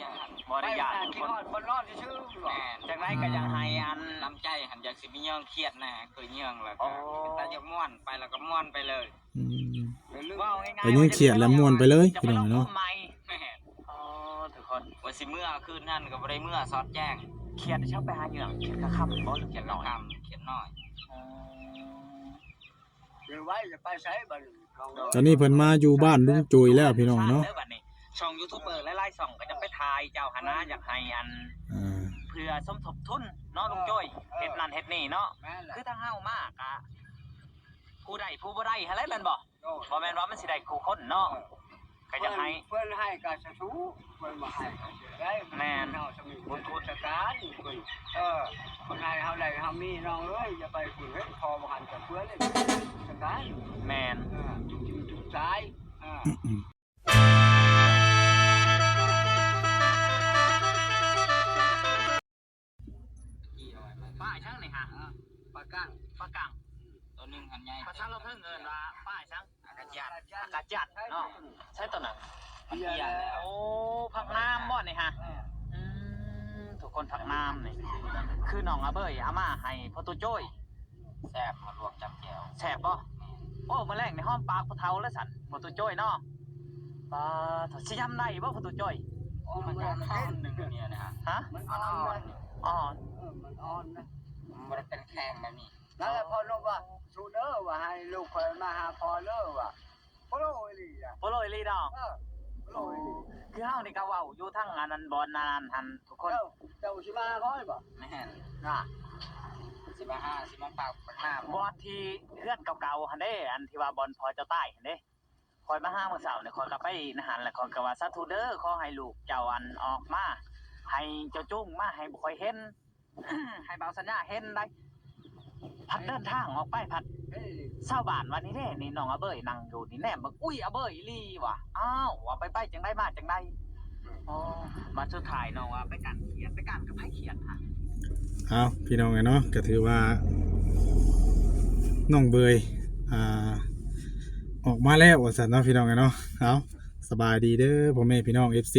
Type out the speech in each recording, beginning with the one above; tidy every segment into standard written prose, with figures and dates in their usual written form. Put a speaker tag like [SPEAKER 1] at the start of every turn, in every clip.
[SPEAKER 1] ยาท
[SPEAKER 2] บ่ได้ยาน
[SPEAKER 3] กินฮอดบ่นอนซื่อๆ
[SPEAKER 1] แม่
[SPEAKER 2] จังไดก็ยังให้อัน
[SPEAKER 1] น้ำใจหันอยากสิมีเยื่อเครียดนะเคยเยื่อแล้วก็แต่จะม่วนไปแล้วก็ม่วนไปเลย
[SPEAKER 2] ว่าง่ายๆ
[SPEAKER 4] ไปยิ่งเครียดแล้วม่วนไปเลยพี่น้องเนาะ
[SPEAKER 1] แม่
[SPEAKER 2] อ๋อทุกคน
[SPEAKER 1] ว่าสิเมื่อคืนนั่นก็บ่ได้เมื่อซอดแจ้ง
[SPEAKER 2] เครียดชอบไปหาเหยื่อเครียดกะค่ำบ่หรือเครี
[SPEAKER 1] เขี
[SPEAKER 2] ย
[SPEAKER 1] ย
[SPEAKER 2] ด
[SPEAKER 1] น
[SPEAKER 2] น้อย
[SPEAKER 1] คำเขียนน้อย
[SPEAKER 3] เดี๋ยวไว้จะไปใช้บัดนี้
[SPEAKER 4] ตอนนี้เพิ่นมาอยู่บ้านลุงจุยแล้วพี่น้องเนาะ
[SPEAKER 2] ด้อบัดนี้ช่องยูทูบเบอร์หลายๆช่องก็จะไปถ่ายเจ้าหน้าอยากให้อัน
[SPEAKER 4] อ่า
[SPEAKER 2] เพื่อสมทบทุนเนาะลุงจ้อยเฮ็ดนั่นเฮ็ดนี่เนาะ
[SPEAKER 3] แม่นแหละ
[SPEAKER 2] คือทางเฮามากอะผู้ใดผู้บ่ได้หั่นแหละแม่นบ่บ่แม่นว่ามันสิได้คู่คนเนาะก็อยากให้
[SPEAKER 3] เพิ่นให้กะสะสูเพิ่นบ่ให้ก็สิได้เฮาสมิบุญโทษการเพิ่นคนให้เฮาได้เฮามีน้องเอ้ยอย่าไปฝืนเฮ็ดพอบ่หันกับเพื่อนเลยสการ
[SPEAKER 2] แม่น
[SPEAKER 3] จุดซ้าย
[SPEAKER 2] ป้ายช่างนี่ฮะ
[SPEAKER 3] ปากก้าง
[SPEAKER 2] ปากกัง
[SPEAKER 1] ตัวนึงหันใหญ่
[SPEAKER 2] ภาษาเราเพิ่นเอิ้นว่าป้ายช่าง
[SPEAKER 1] อากาศยาน
[SPEAKER 2] อากาศจัดเนาะใช่ตัวนั้น
[SPEAKER 3] เพียแล้ว
[SPEAKER 2] โอ้ผักน้ำบ่นี่ฮะทุกคนผักน้ำนี่คือน้องอาเบยอาม่าให้พ่อตุจ้อย
[SPEAKER 1] แซ่บมาลวกจับแก้ว
[SPEAKER 2] แซ่บบ่โอ้มื้อแรกในห้องปากพ่อเฒ่าแล้วสั่นพ่อตุจ้อยเนาะปลาสิยำได้บ่พ่อตุจ้อย
[SPEAKER 1] มันจะข้าวนึงเนี่ยนะฮะ
[SPEAKER 2] ฮะ
[SPEAKER 3] มันอ่อนนะ
[SPEAKER 2] อ๋อ
[SPEAKER 3] มันอ่อนนะ
[SPEAKER 1] มันเป็นแข็งแบบนี้
[SPEAKER 3] นั่นแหละพอลงว่าสูเด้อว่าให้ลูกคอยมาหาพอเด้อว่าพอโลอีหลีอ่ะ
[SPEAKER 2] โปโลอีลีดอก
[SPEAKER 3] พอโลอีหลี
[SPEAKER 2] คือเฮานี่ก็เว้าอยู่ทั้งอันนั้นบ่อนนั้นหันทุกคน
[SPEAKER 3] เจ้าสิมาค่อยบ่
[SPEAKER 1] แม่น
[SPEAKER 2] น่ะ
[SPEAKER 1] สิมาปากหน้า
[SPEAKER 2] บ่อนที่เฮือนเก่าๆหั่นเด้อันที่ว่าบ่อนพอเจ้าใต้หั่นเด้คอยมาหามื้อเช้านี่คอยก็ไปนะหันแล้วคอยก็ว่าสาธุเด้อขอให้ลูกเจ้าอันออกมาให้เจ้าจุ้งมาให้บ่ค่อยเห็น ให้เบาสัญญาเห็นได้พัดเดินทางออกไปพัด
[SPEAKER 3] เฮ้ย
[SPEAKER 2] ชาวบ้านวันนี้เด้นี่น้องอาเบยนั่งอยู่นี่แน่บักอุ้ยอาเบยอีหลีว่ะอ้าวว่าไปจังได้มาจังได้อ๋อมาสุดท้ายน้องว่าไปกันเขียนไปกันกับไผเขียนฮะ
[SPEAKER 4] เอาพี่น้องไงเนาะก็ถือว่าน้องเบยออกมาแล้วว่าซั่นเนาะพี่น้องไงเนาะเอาสบายดีเด้อพ่อแม่พี่น้อง FC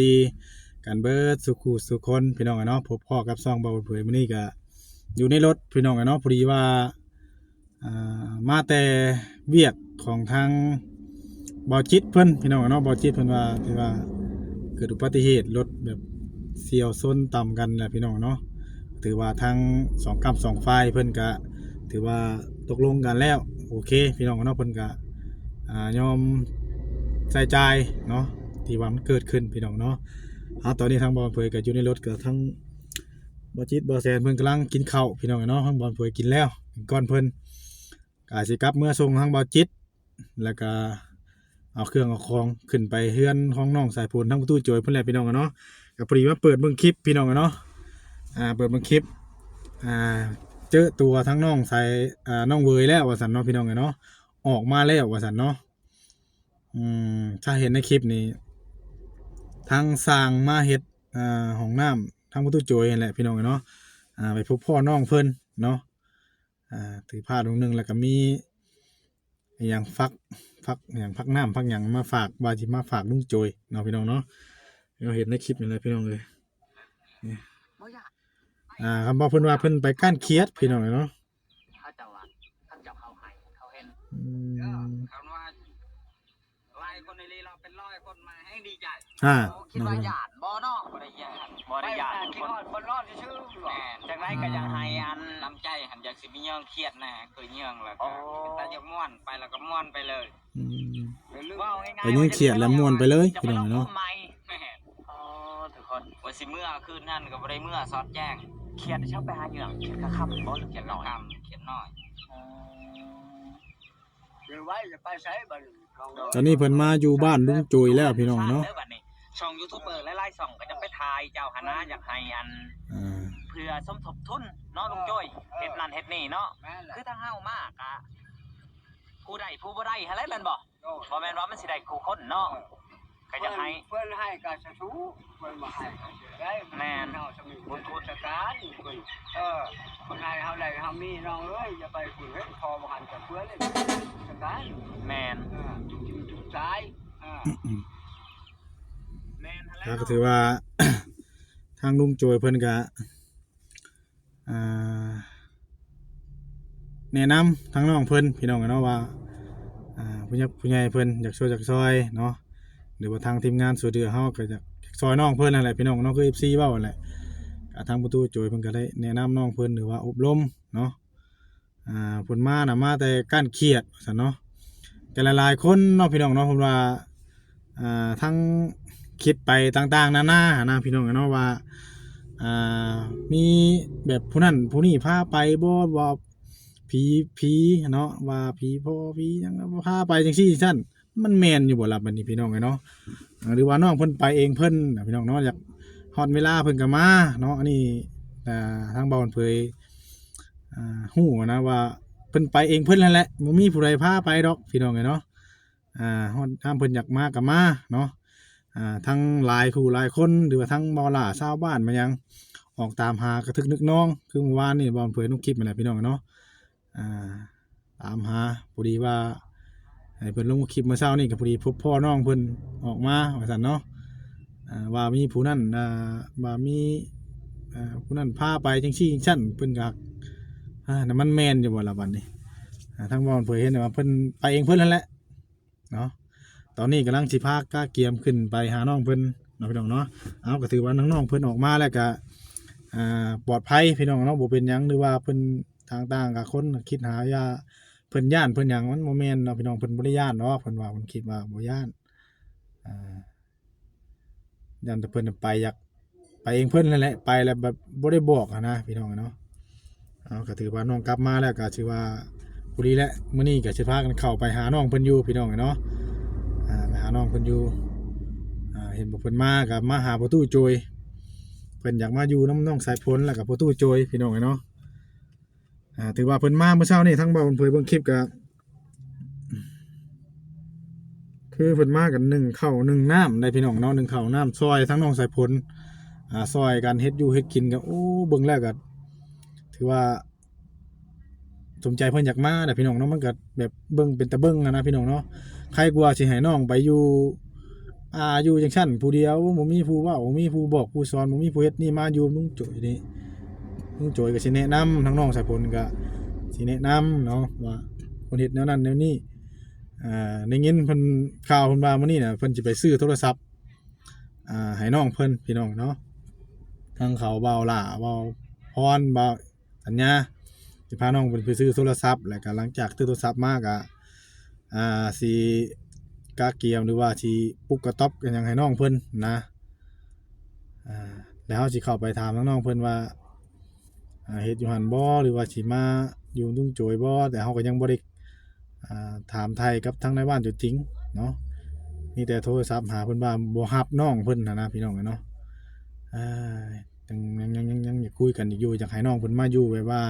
[SPEAKER 4] กันเบิดสุขุสุขคนพี่น้องไงเนาะพบพ่อกับซ่องเบาเผยมื้อนี้ก็อยู่ในรถพี่น้องไงเนาะพอดีว่ามาแต่เวียกของทางบ่อจิตเพิ่นพี่น้องไงเนาะบ่อจิตเพิ่นว่าที่ว่าเกิดอุบัติเหตุรถแบบเฉี่ยวชนต่ำกันแหละพี่น้องเนาะถือว่าทั้ง2กับ2ฝ่ายเพิ่นก็ถือว่าตกลงกันแล้วโอเคพี่น้องเนาะเพิ่นก็ยอมใส่ใจเนาะที่ว่ามันเกิดขึ้นพี่น้องเนาะตอนนี้ทางบอลเผยก็อยู่ในรถก็ทั้งบ่จิตบ่แซนเพิ่นกำลังกินข้าวพี่น้องเนาะทางบอลเผยกินแล้วก่อนเพิ่นก็สิกลับเมื่อส่งทางบ่จิตแล้วก็เอาเครื่องเอาของขึ้นไปเฮือนของน้องสายฝนทั้งประตูโจยเพิ่นแหละพี่น้องเนาะก็พอดีว่าเปิดเบิ่งคลิปพี่น้องเนาะเปิดเบิ่งคลิปเจอตัวทั้งน้องสายน้องเวยแล้วว่าซั่นเนาะพี่น้องเนาะออกมาแล้วว่าซั่นเนาะถ้าเห็นในคลิปนี้ทางสร้างมาเฮ็ดห้องน้ำทางประตูโจยนั่นแหละพี่น้องเนาะไปพบพ่อน้องเพิ่นเนาะถือผ้าตรงนึงแล้วก็มีอย่างฟักอย่างพักน้ำพักอย่างมาฝากว่าสิมาฝากลุงโจยเนาะพี่น้องเนาะเราเห็นในคลิปนี่แหละพี่น้องเลยคำบอกเพิ่นว่าเพิ่นไปก้านเคียดพี่น้องเนาะ
[SPEAKER 2] เขาเจ้าว่าเขาเจ้าเขาให้เขาเห็น
[SPEAKER 1] คำว่าลายคนในลีเราเป็น100คนมาให้ดีใจ
[SPEAKER 2] คิดว่าหยาดบ่เนาะ
[SPEAKER 1] บ่ได้ยาน
[SPEAKER 2] บ่ได้หยาด
[SPEAKER 3] กินฮอดบ่นอนซื่อๆ
[SPEAKER 1] แม่
[SPEAKER 2] จังไดก็ยังให้อัน
[SPEAKER 1] น้ำใจหันอยากสิมีเยื่อเครียดนะเคยเยื่อแล้วก็แต่จะม่วนไปแล้วก็ม่วนไปเลย
[SPEAKER 2] ว่าง่ายๆ
[SPEAKER 4] ไปยิ่งเครียดแล้วม่วนไปเลยพี่น้องเนาะ
[SPEAKER 1] แม่
[SPEAKER 2] อ๋อทุกคน
[SPEAKER 1] ว่าสิเมื่อคืนนั่นก็บ่ได้เมื่อซอดแจ้ง
[SPEAKER 2] เครียดชอบไปหาเหยื่อเครียดกะค่ำบ่หรือเครี
[SPEAKER 1] เขี
[SPEAKER 2] ย
[SPEAKER 1] ย
[SPEAKER 2] ด
[SPEAKER 1] น
[SPEAKER 2] น้อย
[SPEAKER 1] คำเขียนน้อย
[SPEAKER 3] เดี๋ยวไว้จะไปใช้บัดนี้
[SPEAKER 4] ตอนนี้เพิ่นมาอยู่บ้านลุงจุยแล้วพี่น้องเนาะ
[SPEAKER 2] ช่องยูทูบเบอร์หลายๆช่องก็จะไปถ่ายเจ้าหน้าอยากให้อัน เพื่อสมทบทุนเนาะลุงจ้อยเฮ็ดนั่นเฮ็ดนี่เนาะ
[SPEAKER 3] แม่นแหละ
[SPEAKER 2] คือทางเฮามากอะผู้ใดผู้บ่ได้หั่นแหละแม่นบ่บ่แม่นว่ามันสิได้คู่คนเนาะก็อยากให้
[SPEAKER 3] เพิ่นให้กะสะสูเพิ่นบ่ให้ก็สิได้เฮาสมิบุญโทษการเพิ่นคนให้เฮาได้เฮามีน้องเอ้ยอย่าไปฝืนเฮ็ดพอบ่หันกับเพื่อนเลยสการ
[SPEAKER 2] แม่น
[SPEAKER 3] จุดซ้าย
[SPEAKER 2] แม่นหั่นแหละ
[SPEAKER 4] ก็ถือว่า ทางลุงโจยเพิ่นก็อ่าแนะนำทางน้องเพิ่นพี่น้องเนาะว่าผู้ใหญ่เพิ่นอยากช่วยอยากซอยเนาะหรือว่าทางทีมงานช่วยเหลือเฮาก็อยากซอยน้องเพิ่นนั่นแหละพี่น้องเนาะคือ FC เว้านั่นแหละทางประตูโจยเพิ่นก็ได้แนะนำน้องเพิ่นหรือว่าอบรมเนาะเพิ่นมาน่ะมาแต่ก้านเครียดว่าซั่นเนาะก็หลายๆคนเนาะพี่น้องเนาะเพิ่นว่าทั้งคิดไปต่างๆนานานะพี่น้องเนาะว่ามีแบบผู้นั้นผู้นี้พาไปบ่ว่าผีเนาะว่าผีพ่อผีหยังพาไปจังซี่ซั่นมันแม่นอยู่บ่ล่ะบัดนี้พี่น้องเนาะหรือว่าน้องเพิ่นไปเองเพิ่นพี่น้องเนาะอยากฮอดเวลาเพิ่นก็มาเนาะอันนี้ทางเบาเผยฮู้นะว่าเพิ่นไปเองเพิ่นนั่นแหละบ่มีผู้ใดพาไปดอกพี่น้องเนาะฮอดถ้าเพิ่นอยากมาก็มาเนาะทั้งหลายคู่หลายคนหรือว่าทั้งบ่ล่าชาวบ้านมายังออกตามหากระทึกนึกน้องคือเมื่อวานนี่บ่เผยลงคลิปนั่นแหละพี่น้องเนาะตามหาพอดีว่าให้เพิ่นลงคลิปเมื่อเช้านี่ก็พอดีพบพ่อน้องเพิ่นออกมาว่าซั่นเนาะว่ามีผู้นั้นว่ามีผู้นั้นพาไปจังซี่จังซั่นเพิ่นก็นั่นมันแม่นอยู่บ่ล่ะบัดนี้ทางบ่เผยเห็นว่าเพิ่นไปเองเพิ่นนั่นแหละเนาะตอนนี้กำลังสิพากาเกียมขึ้นไปหาน้องเพิ่นเนาะพี่น้องเนาะเอาก็ถือว่าน้องๆเพิ่นออกมาแล้วก็ปลอดภัยพี่น้องเนาะบ่เป็นหยังหรือว่าเพิ่นทางต่างกับคนคิดหายาเพิ่นย่านเพิ่นหยังมันบ่แม่นเนาะพี่น้องเพิ่นบ่ได้ย่านเนาะเพิ่นว่าเพิ่นคิดว่าบ่ย่านย่านแต่เพิ่นไปอยากไปเองเพิ่นนั่นแหละไปแล้วแบบบ่ได้บอกนะพี่น้องเนาะเอาก็ถือว่าน้องกลับมาแล้วก็ถือว่าพอดีแล้วมื้อนี้ก็สิพากันเข้าไปหาน้องเพิ่นอยู่พี่น้องเนาะไปหาน้องเพิ่นอยู่เห็นบอกเพิ่นมากับมาหาประตูโจยเพิ่นอยากมาอยู่น้ำน้องสายฝนแล้วกับประตูโจยพี่น้องเนาะถือว่าเพิ่นมาเมื่อเช้านี่ทั้งเบาเผยเบิ่งคลิปก็คือเพิ่นมากัน1ข้าว1น้ำได้พี่น้องเนาะ1ข้าวน้ำซอยทั้งน้องสายฝนซอยกันเฮ็ดอยู่เฮ็ดกินก็โอ้เบิ่งแล้วก็ถือว่าสมใจเพิ่นอยากมาแต่พี่น้องเนาะมันก็แบบเบิ่งเป็นตะเบิ่งนะพี่น้องเนาะใครกลัวสิให้น้องไปอยู่อยู่จังซั่นผู้เดียวบ่มีผู้เว้าบ่มีผู้บอกผู้สอนบ่มีผู้เฮ็ดนี่มาอยู่ลุงโจยนี่ลุงโจยก็สิแนะนำทั้งน้องสายฝนก็สิแนะนำเนาะว่าคนเฮ็ดแนวนั้นแนวนี้ได้ยินเพิ่นข่าวเพิ่นว่ามื้อนี้น่ะเพิ่นสิไปซื้อโทรศัพท์ให้น้องเพิ่นพี่น้องเนาะทางเขาเบาล่าเบาพรเบาสัญญาสิพาน้องเพิ่นไปซื้อโทรศัพท์แล้วก็หลังจากซื้อโทรศัพท์มาก็สิกาเกียมหรือว่าสิปุกกระต๊อบกันหยังให้น้องเพิ่นนะแล้วเฮาสิเข้าไปถามน้องๆเพิ่นว่าเฮ็ดอยู่หั่นบ่หรือว่าสิมาอยู่ลุงโจยบ่แต่เฮาก็ยังบ่ได้ถามไทยกับทางในบ้านอยู่จริงเนาะมีแต่โทรศัพท์หาเพิ่นว่าบ่รับน้องเพิ่นนะพี่น้องเนาะยังอยากคุยกันอยู่อยากให้น้องเพิ่นมาอยู่แบบว่า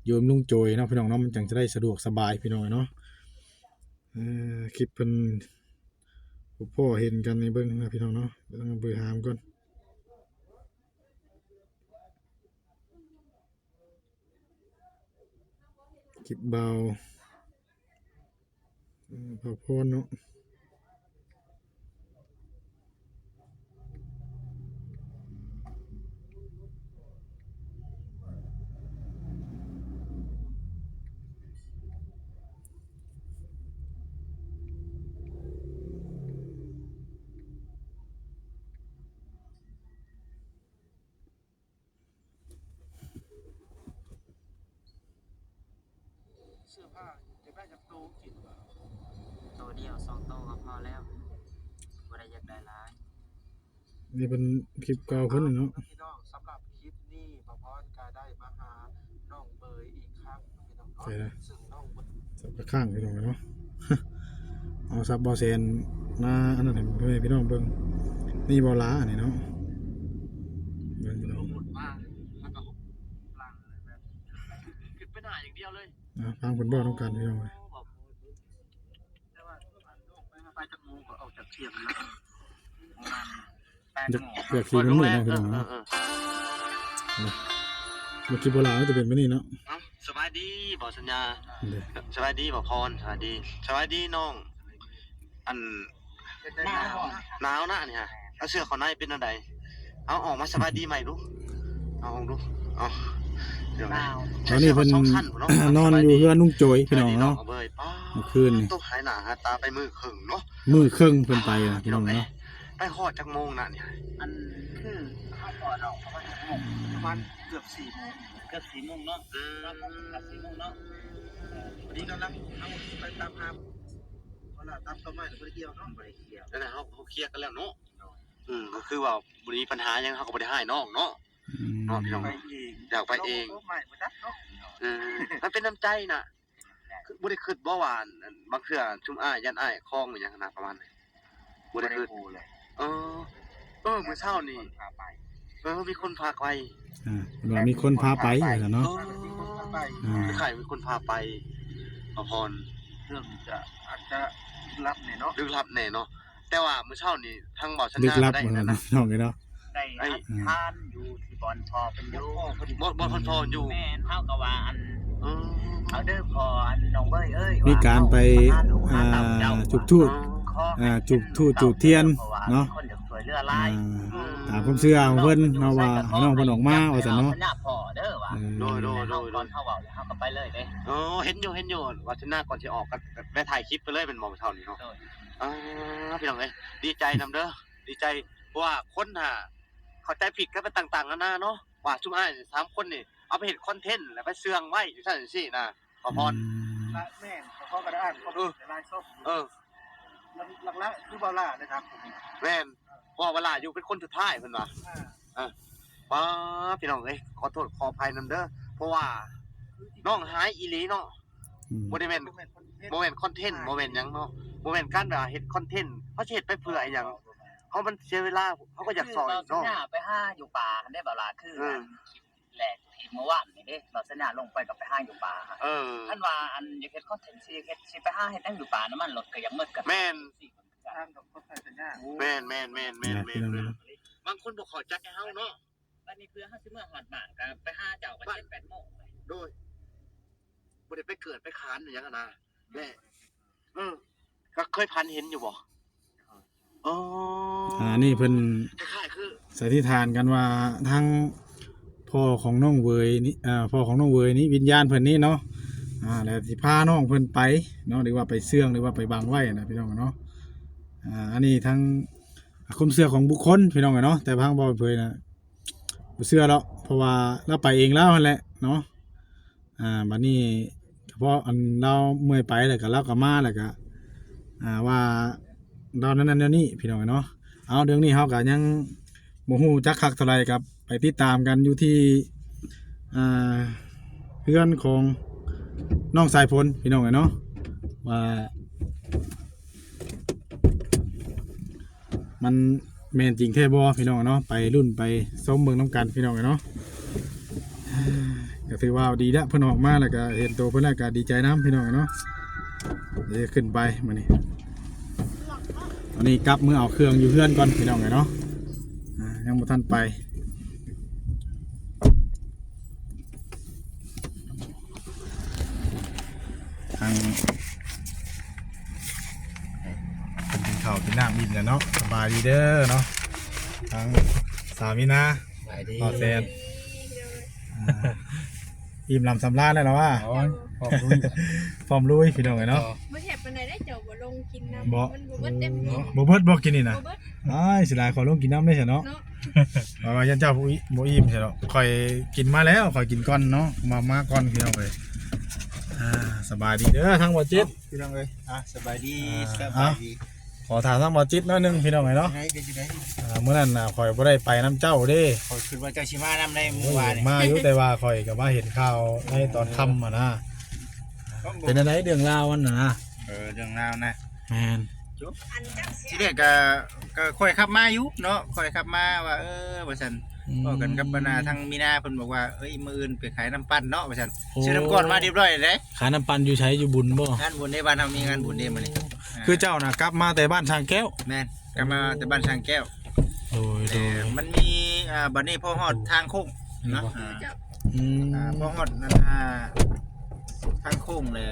[SPEAKER 4] อยู่ลุงโจยเนาะพี่น้องเนาะมันจังจะได้สะดวกสบายพี่น้องเนาะคลิปเพิ่นพ่อเห็นกันในเบิ่งนะพี่น้องเนาะต้องไปหามก่อนคลิปเบาพอพอเนาะ
[SPEAKER 3] เสื้อผ้าจะได้จากตู้กิน
[SPEAKER 2] ตัวเดียว2ตัวก็พอแล้วบ่ได้อยากได้หลาย
[SPEAKER 4] นี่เป็นคลิปเก่าเพิ่นเนาะ
[SPEAKER 3] พี่น้องสำหรับคลิปนี้บ่พรก็ได้มาหาน้องเบยอีกครั้งพี่น้องเนาะซึ่งน้องเบย
[SPEAKER 4] สับกระข้างพี่น้องเนาะ เอาซับบ่แซนมาอันนั้นให้พี่น้องเบิ่งนี่บ่ล้านี่เนาะเบิ่งพี่น้อง
[SPEAKER 3] หมดมาแล้วก็ลังเลยแบบขึ้นไปหน้าอย่างเดียวเลย
[SPEAKER 4] ฟังเพิ่นเว้าต้องการพี่น้องเว้ย
[SPEAKER 3] แต่ว่าไปจากหมู่ก็ออกจากเชียงนะประมาณ
[SPEAKER 4] เลือกสีมันมืดเนาะพี่น้องเนาะเมื่อกี้บ่ล้าจะเป็นแบบนี้เนาะ
[SPEAKER 3] สบายดีบ่สัญญา
[SPEAKER 4] เด้อ
[SPEAKER 3] สบายดีบ่พรสบายดีน้องอันหนาวนะนี่ฮะเอาเสื้อเขาในเป็นอะไร
[SPEAKER 5] เอาออกมาสบายดีใหม่ดูเอาดูเอาเดี๋ยวนะ
[SPEAKER 4] ตอนนี้เพิ่น นอนอยู่เฮือนลุงโจยพี่น้องเนาะ
[SPEAKER 5] เบิ่ป้า
[SPEAKER 4] เมื่อคืนนี่
[SPEAKER 5] ต้องหายหน้าหาตาไปมือครึ่งเนาะ
[SPEAKER 4] มือครึ่งเพิ่นไปนะพี่น้องเนาะ
[SPEAKER 5] ไปฮอดจักโมงน่ะเนี่ย
[SPEAKER 2] อันคือข้าวปอดออกประมาณ6 โมง
[SPEAKER 3] ประมาณเกือบ4 โมง
[SPEAKER 2] เกือบ4 โมงเนาะครับผมครับ4 โมงเนาะ
[SPEAKER 3] วันนี้กำลังเอาไปตามหาเอาล่ะตามต้นไม้บ่ได้เกี่ยวเนาะ
[SPEAKER 2] บ่ได้เกี่ยว
[SPEAKER 5] นั่นน่ะเฮาเคลียร์กันแล้วเนาะก็คือว่าบ่มีปัญหาหยังเฮาก็บ่ได้ให้น้องเนาะเนาะพี่น้อง
[SPEAKER 3] ไปเอง
[SPEAKER 5] อยากไปเอง
[SPEAKER 3] ต้นไม้บ่จักเนาะ
[SPEAKER 5] มันเป็นน้ำใจน่ะคือบ่ได้คิดบ่ว่าบางเทื่อชุมอ้ายยันอ้ายคลองหรือหยังนะประมาณนั้นบ่ได้คิด
[SPEAKER 3] เลย
[SPEAKER 5] เมื่อเช้านี่
[SPEAKER 3] พาไป
[SPEAKER 5] มีคนพาไป
[SPEAKER 4] ว่ามีคนพาไปว่าซั่นเนาะ
[SPEAKER 3] มีคนพาไป
[SPEAKER 5] คือใครมีคนพาไปอภร
[SPEAKER 3] เรื่องจะอาจจะรับเนี่ยเนาะ
[SPEAKER 5] ลึกลับแน่เนาะแต่ว่ามื้อเช้านี่ทางบ่าวชัน
[SPEAKER 4] ลึก
[SPEAKER 5] นา
[SPEAKER 4] ลับ
[SPEAKER 5] ได้
[SPEAKER 4] ว่าซั่น
[SPEAKER 5] นะ
[SPEAKER 4] เนาะพี่น้องเนาะ
[SPEAKER 2] ได้ทานอยู่ที่บอนพอเป็นอยู่
[SPEAKER 5] บ่คนพออยู่
[SPEAKER 2] แม่นเฮาก็ว่าอัน
[SPEAKER 5] เออ
[SPEAKER 2] เอาเด้อพออันน้องเบ้ยเอ้ย
[SPEAKER 4] มีการไปจุดธูปจุดธูปจุดเทียนเนาะ
[SPEAKER 2] คนจะสวยเรือลาย
[SPEAKER 4] ตามความเชื่อของเพิ่นเนาะว่าให้น้องเพิ่นออกมาว่าซั่นเนาะ
[SPEAKER 2] หน้าพ่อเด้อว่ะ
[SPEAKER 5] โดย
[SPEAKER 2] ก่อนเฮาเว้าแล้วเฮาก็ไปเลยเด้
[SPEAKER 5] เห็นอยู่ว่าชันนาก่อนสิออกก็แม่ถ่ายคลิปไปเลยเป็นหมอเช้านี่เนาะพี่น้องเอ้ยดีใจนำเด้อดีใจเพราะว่าคนน่ะเข้าใจผิดกันไปต่างๆนานาเนาะว่าชุมอ้าย3คนนี่เอาไปเฮ็ดคอนเทนต์แล้วไปเสื่องไว้อยู่ซั่นจังซี่นะขอพร
[SPEAKER 3] ละแม่นเขาก็ได้อ่านเขาเป็นลายส้ม หลักๆคือเบาล่าเลยครับ
[SPEAKER 5] แม่นเพราะว่าเวลาอยู่เป็นคนสุดท้ายเพิ่นว่าป้าพี่น้องเอ้ยขอโทษขออภัยนำเด้อเพราะว่าน้องหายอีหลีเนาะบ่ได้แม่นบ่แม่นคอนเทนต์บ่แม่นหยังเนาะบ่แม่นการแบบเฮ็ดคอนเทนต์เฮาสิเฮ็ดไปเพื่ออีหยังเฮามันเสียเวลาเฮาก็อยากสอน
[SPEAKER 2] เนาะ
[SPEAKER 5] เนาะ
[SPEAKER 2] ไปหาอยู่ป่าได้เบาล่ะคือแหลกที่เมื่อวานนี่เด้เราสัญญาลงไปกับไปหาอยู่ป่าท่านว่าอันอยากเฮ็ดคอนเทนต์สิไปหาเฮ็ดนั่งอยู่ป่าน้ำมันรถก็ยังมืดกัน
[SPEAKER 5] แม่น
[SPEAKER 3] ทางกับคนสัญญา
[SPEAKER 5] แม่นบางคนบ่เข้าใจเฮาเนาะ
[SPEAKER 2] บัดนี้เพื่อเฮาสิเมื่อฮอดบ้านก็ไปหาเจ้าก็7-8 โมง
[SPEAKER 5] โดยบ่ได้ไปเกิดไปคานหรือหยังนะแม่ก็เคยพันเห็นอยู่บ่
[SPEAKER 4] นี่เพิ่น
[SPEAKER 5] คล้ายๆคือ
[SPEAKER 4] สันนิษฐานกันว่าทั้งพ่อของน้องเวยนี่พ่อของน้องเวยนี่วิญญาณเพิ่นนี่เนาะแล้วสิพาน้องเพิ่นไปเนาะหรือว่าไปเสื่องหรือว่าไปบังไว้นะพี่น้องเนาะอันนี้ทั้งความเชื่อของบุคคลพี่น้องเนาะแต่พังบ่เผยนะบ่เชื่อแล้วเพราะว่าเราไปเองแล้วนั่นแหละเนาะบัดนี้เฉพาะอันเราเมื่อยไปแล้วก็เราก็มาแล้วก็ว่าเรานั้นนี่พี่น้องเนาะเอาเรื่องนี้เฮาก็ยังบ่ฮู้จักคักเท่าไหร่ครับไปติดตามกันอยู่ที่เพื่อนของน้องสายฝนพี่น้องเนาะว่ามันแม่นจริงแท้บ่พี่น้องเนาะไปรุ่นไปส้มเบิ่งน้ำกันพี่น้องเนาะก็ถือว่าดีแล้วเพิ่นออกมาแล้วก็เห็นตัวเพิ่นแล้วก็ดีใจนํพี่น้องเนาะเดี๋ยวขึ้นไปมื้อนี้ตอนนี้กลับมือเอาเครื่องอยู่เพื่อนก่อนพี่น้องเนาะยังบ่ทันไปทางกินข้าวกินน้ำอิ่มแล้วเนาะสบายดีเด้อเนาะทางสามีนาต่อแซนอิ่มลำสำราญแล้วเหรอวะฟอมลุยพี่น้องเนาะ
[SPEAKER 6] บ่เห็บปานใดได้เจ้าบ่ลงกินน้ำ
[SPEAKER 4] บ่
[SPEAKER 6] มันบ่เบิดเต็มที่
[SPEAKER 4] บ่เบิดบ่กินนี่นะ
[SPEAKER 6] บ่เบิด
[SPEAKER 4] สิหลายขอลงกินน้ำได้ใช่เนาะ
[SPEAKER 6] เนาะ
[SPEAKER 4] ว่ายันเจ้าบ่อิ่มใช่เนาะข่อยกินมาแล้วข่อยกินก่อนเนาะมาก่อนพี่น้องเอ้ยสบายดีเด้อทั้งบ่จิตพี่น้องเอ้ย
[SPEAKER 3] สบายดี
[SPEAKER 4] ขอถามทั้งบ่จิตน้อยนึงพี่น้องเอ้ยเนาะ
[SPEAKER 3] ไงเป็นยังไง
[SPEAKER 4] เมื่อนั้นข่อยบ่ได้ไปน้ำเจ้าเด้
[SPEAKER 3] ขอคืนว่าเจ้าชิมาน้ำในเมื่อวาน
[SPEAKER 4] มาอยู่แต่ว่าข่อยก็มาเห็นข่าวในตอนค่ำนะเป็นอะไรเรื่องราวมันนะ
[SPEAKER 3] เรื่องราวนะ
[SPEAKER 4] แม่น
[SPEAKER 6] อันจัก
[SPEAKER 3] ที่เด็กก็ค่อยขับมาอยู่เนาะค่อยขับมาว่าว่าซั่นบอกกันกับบรรดาทางมีนาเพิ่นบอกว่ามื้ออื่นไปขายน้ำปั่นเนาะว่าซั่นซื้อน้ำก้อนมาเรียบร้อยแล้ว
[SPEAKER 4] ขายน้ำปั่นอยู่ใช้อยู่บุญบ่
[SPEAKER 3] งานบุญในบ้านเฮามีงานบุญเด้มื้อนี้
[SPEAKER 4] คือเจ้าน่ะกลับมาแต่บ้านทางแก้ว
[SPEAKER 3] แม่นกลับมาแต่บ้านช้างแก้ว
[SPEAKER 4] โดย
[SPEAKER 3] มันมีบัดนี้พอฮอดทางโค้งเนาะ
[SPEAKER 6] เจ้า
[SPEAKER 4] อืม
[SPEAKER 3] พอฮอดนั่น
[SPEAKER 7] ทางโค้งเลย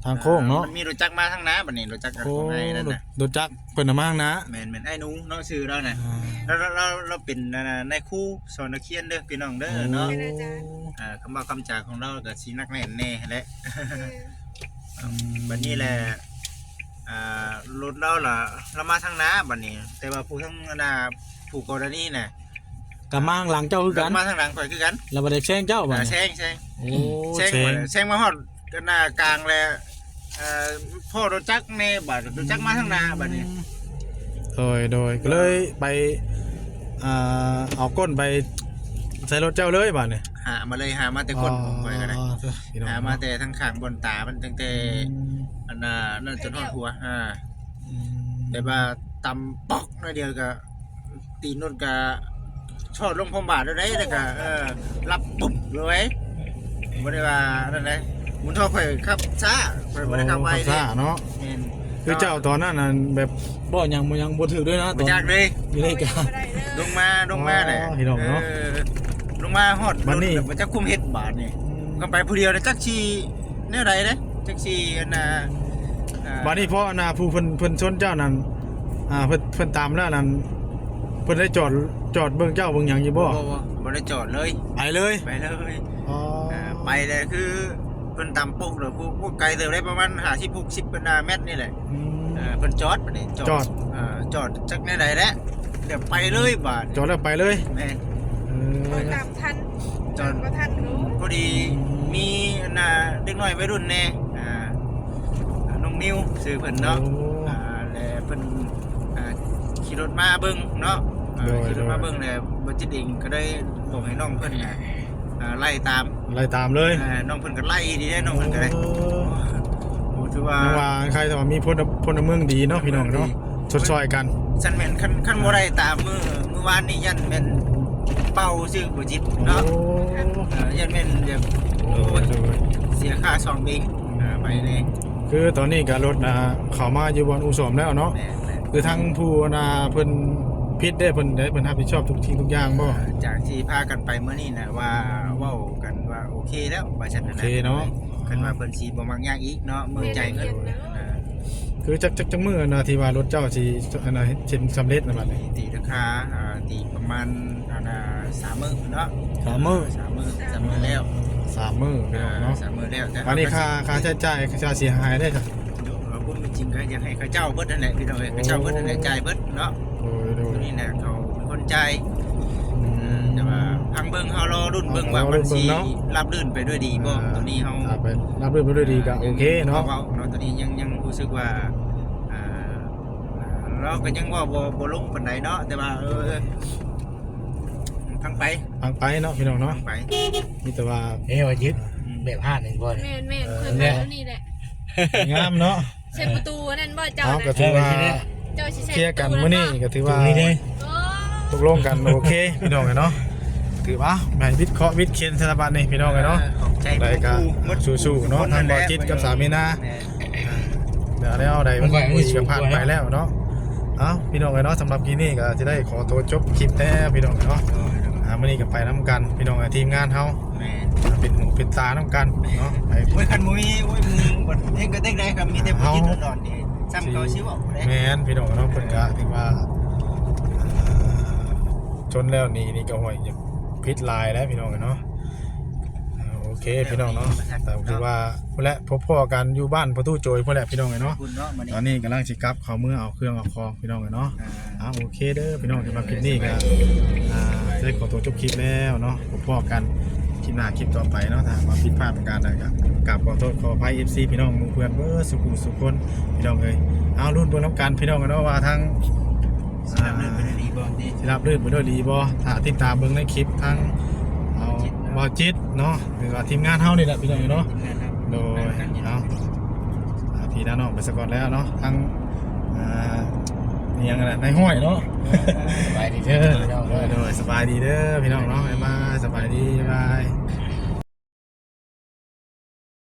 [SPEAKER 4] ทางโค้งเนาะ
[SPEAKER 7] มันมีรถจักรมาทางน้าบัดนี้รถจักรกับ
[SPEAKER 4] โอ้
[SPEAKER 7] ของไอ้นั่นน่ะ
[SPEAKER 4] รถจักรเพิ่นน่ะมาข้างหน้า
[SPEAKER 7] แม่นไอ้หนูเนาะชื่อเราน่ะ
[SPEAKER 4] อ่า
[SPEAKER 7] เราเป็นในครูสอนนักเรียนเด้อพี่น้องเด้อเนาะคำว่าคำจาของเราก็สินักแน่นแน่แหละ บัดนี้แหละรถเราล่ะเรามาทางน้าบัดนี้ แต่ว่าผู้ทางผู้กรณีน่ะ
[SPEAKER 4] ก็มาข้างหลังเจ้าคือกัน
[SPEAKER 7] มาทางหลังข่อยคือกัน
[SPEAKER 4] แล้วบ่ได้แซงเจ้าบ่
[SPEAKER 7] แซง
[SPEAKER 4] โอ้
[SPEAKER 7] แซงมาฮอดกันหน้ากลางแล้วพ่อรถจักรแน่บัดรถจักรมาทางหน้าบัดนี้
[SPEAKER 4] โดยก็เลยไปเอาก้นไปใส่รถเจ้าเลยบัดนี้
[SPEAKER 7] หามาแต่คนข่อยก็ได้
[SPEAKER 4] พี่น้อง
[SPEAKER 7] หามาแต่ทางข้างบนตามันตั้งแต่อันนั่นจนฮอดหัวแต่ว่าตำปอกน้อยเดียวก็ตีนนนก็ชอดลงพมบาทได้แล้วก็รับปุ๊บเลยบ่ได้ว่านั่นแหละมุนท่อข่อยครับช้าข่อยบ่ได้ขับไว
[SPEAKER 4] ซ่าเนาะ
[SPEAKER 7] แม่น
[SPEAKER 4] คือเจ้าตอนนั้นน่ะแบบบ่ยังบ่ถือด้วยนะต
[SPEAKER 7] บ่
[SPEAKER 4] อน
[SPEAKER 7] จักเลย
[SPEAKER 4] อยู่ในกา
[SPEAKER 7] ลงมาแหละ
[SPEAKER 4] พี่น้องเนาะ
[SPEAKER 7] ลงมาฮอด
[SPEAKER 4] บัดนี้
[SPEAKER 7] มันจะคุมเฮ็ดบาทนี่ก็ไปผู้เดียวนะจักชีแนวใดเด้จักชีอันน่ะ
[SPEAKER 4] บัดนี้เพราะผู้เพิ่นชนเจ้านั้นเพิ่นตามแล้วนั้นเพิ่นได้จอดเบิ่งเจ้าเบิ่งหยังอยู่บ่
[SPEAKER 7] บ่ได้จอดเลย
[SPEAKER 4] ไปเลย
[SPEAKER 7] ไปเลย
[SPEAKER 4] อ๋อ
[SPEAKER 7] ไปเลยคือเพิ่นตามปุ๊กเลยพวกไกลเติบได้ประมาณ50-60เมตรนี่แหละ
[SPEAKER 4] อืม
[SPEAKER 7] เพิ่นจอดบัดนี้จอดจักแนวใดแล้วเดี๋ยวไปเลยบาด
[SPEAKER 4] จอดแล้วไปเลย
[SPEAKER 7] แม่น
[SPEAKER 6] บ่ตามทัน
[SPEAKER 7] จอด
[SPEAKER 6] บ่ทันรู้
[SPEAKER 7] พอดีมีเด็กน้อยวัยรุ่นแน่น้องนิวชื่อเพิ่นเนาะแล้วเพิ่นขี่รถมาเบิ่งเนาะขี่รถมาเบิ่งแล้วบ่จิตเองก็ได้บอกให้น้องเพิ่นไล่ตาม
[SPEAKER 4] เลย
[SPEAKER 7] น้องเพิ่นก็ไล่ดีได้น้องเพิ่นก็ได้โอ้ถือว่า
[SPEAKER 4] ระหว่างใครแต่ว่ามีพลเมืองดีเนาะพี่น้องเนาะชดซอยกัน
[SPEAKER 7] ฉันแม่นคันบ่ได้ตามมื้อวานนี่ยันแม่นเป่าชื่อบ่จิตเนาะยันแม่นแบบโอ้ยเสียค่าซองบิงไปเลย
[SPEAKER 4] คือตอนนี้ก็รถเข้ามาอยู่บนอุสมแล้วเนาะ
[SPEAKER 7] แม่น
[SPEAKER 4] คือทั้งผู้เพิ่นพิษได้เพิ่นรับผิดชอบทุกทิ้งทุกอย่างบ่
[SPEAKER 7] จากที่พากันไปเมื่อนี้นะว่าเว้ากันว่าโอเคแล้วว่าฉัน
[SPEAKER 4] โอเคเนาะ
[SPEAKER 7] คันว่าเพิ่นสิบ่มักยากอีกเนาะมือใจเงิน
[SPEAKER 4] คือจักมื้อที่ว่ารถเจ้าสิเช่นสำเร็จนะบัดนี้
[SPEAKER 7] ตีราคาตีประมาณ3มื้อเนาะ
[SPEAKER 4] 3 มื้อ
[SPEAKER 7] 3มื้อแล้ว
[SPEAKER 4] 3 มื้อพี่น้องเนาะ
[SPEAKER 7] 3มื้อแล้วแต่
[SPEAKER 4] วันนี้ค่าใช้จ่ายค่าเสียหายได้จ้ะ
[SPEAKER 7] พูดจริงก็อยากให้เขาเจ้าเบิดนั่นแหละพี่น้องเอ้ยเขาเจ้าเบิดนั่นแหละจ่ายเบิดเนาะ
[SPEAKER 4] โดย
[SPEAKER 7] ตัวนี้น่ะเขาเป็นคนจ่ายแต่ว่าพังเบิ่งเฮารอรุ่นเบิ่งว่ามันสิรับรื่นไปด้วยดีบ่ตัวนี้เฮา
[SPEAKER 4] ไปรับรื่นไปด้วยดีก็โอเคเนาะ
[SPEAKER 7] เนาะตอนนี้ยังรู้สึกว่าเราก็ยังว่าบ่ลงปานใดเนาะแต่ว่าทางไป
[SPEAKER 4] ฟังไปเนาะพี่น้องเนาะ
[SPEAKER 7] ทางไป
[SPEAKER 4] มีแต่ว่า
[SPEAKER 8] ว่ายึดแบบห้าหนึ่งบ่เนี่ย
[SPEAKER 6] แม่นเคยมาแล้วนี่แหละ
[SPEAKER 4] งามเนาะ
[SPEAKER 6] ใช่ประตูนั่นบ่เจ้า
[SPEAKER 4] เอาก็
[SPEAKER 6] นะ
[SPEAKER 4] ถือว่า
[SPEAKER 6] เจ้าสิใช่
[SPEAKER 4] เคลียร์กันมื้อนี้ก็ถือว่า
[SPEAKER 8] นี่เลย
[SPEAKER 6] โอ้
[SPEAKER 4] ตกลงกันโอเคพี่น้องเนาะถือว่าแม่วิทย์เคราะห์วิทย์เคียนธนบัตรนี่พี่น้องเนาะ
[SPEAKER 7] ใจ
[SPEAKER 4] ได้ก็สู้ๆเนาะทางบ่จิตกับสามีนาเดี๋ยวแล้วใดมันคุยกันผ่านไปแล้วเนาะเอ้าพี่น้องเนาะสำหรับคลิปนี้ก็จะได้ขอตัวจบคลิปแล้วพี่น้องเนาะมื้อนี้ก็ไปนํกันพี่น้องทีมงานเฮา
[SPEAKER 7] แม่
[SPEAKER 4] เป็นหูเป็นตานํกันเนาะไป
[SPEAKER 7] โอ้ยคันมุ้ยโอ้ยมึงบ่เฮ็ดก็ได้ได้ครับมีแต่ผู้จิตร้อนๆนี่ซ้ำเขาสิบอกบ่ได้
[SPEAKER 4] แม่นพี่น้องเนาะเพิ่นก็ถือว่าชนแล้วนี่ก็ห่วยพิษลายแล้วพี่น้องเนาะโอเคพี่น้องเนาะแต่คือว่าพุ่นแหละพบพ่อกันอยู่บ้านประตูโจยพุ่นแหละพี่น้องเนาะ
[SPEAKER 7] คุณเนาะมื้อ
[SPEAKER 4] ตอนนี้กำลังสิกลับเข้าเมืองเอาเครื่องเอาของพี่น้องเนาะโอเคเด้อพี่น้องสำหรับคลิปนี้ก็จะได้ขอตัวจบคลิปแล้วเนาะพบพ่อกันคลิปหน้าคลิปต่อไปเนาะถ้าว่าผิดพลาดประการใดก็กราบขอโทษขออภัย FC พี่น้องหมู่เพื่อนเบ้อสุขุสุขคนพี่น้องเอ้ยเอารุ่นเบิ่งนํกันพี่น้องเนาะว่าทั้ง
[SPEAKER 7] สิรับเรื่องไปได้ดีบ่ดี
[SPEAKER 4] สิรับลื่นไปด้วยดีบ่ถ้าติดตามเบิ่งในคลิปทั้งเอาบ่จิตเนาะหรือว่าทีมงานเฮานี่แหละพี่น้องเนาะโดยเอาพี่น้าน้องไปสะก่อนแล้วเนาะทั้งนี่ยังไงในห้อยเนาะ
[SPEAKER 8] ไปดีเด้อ
[SPEAKER 4] โดยสบายดีเด้อพี่น้องเนาะบ๊ายบายสบายดีบ๊ายบาย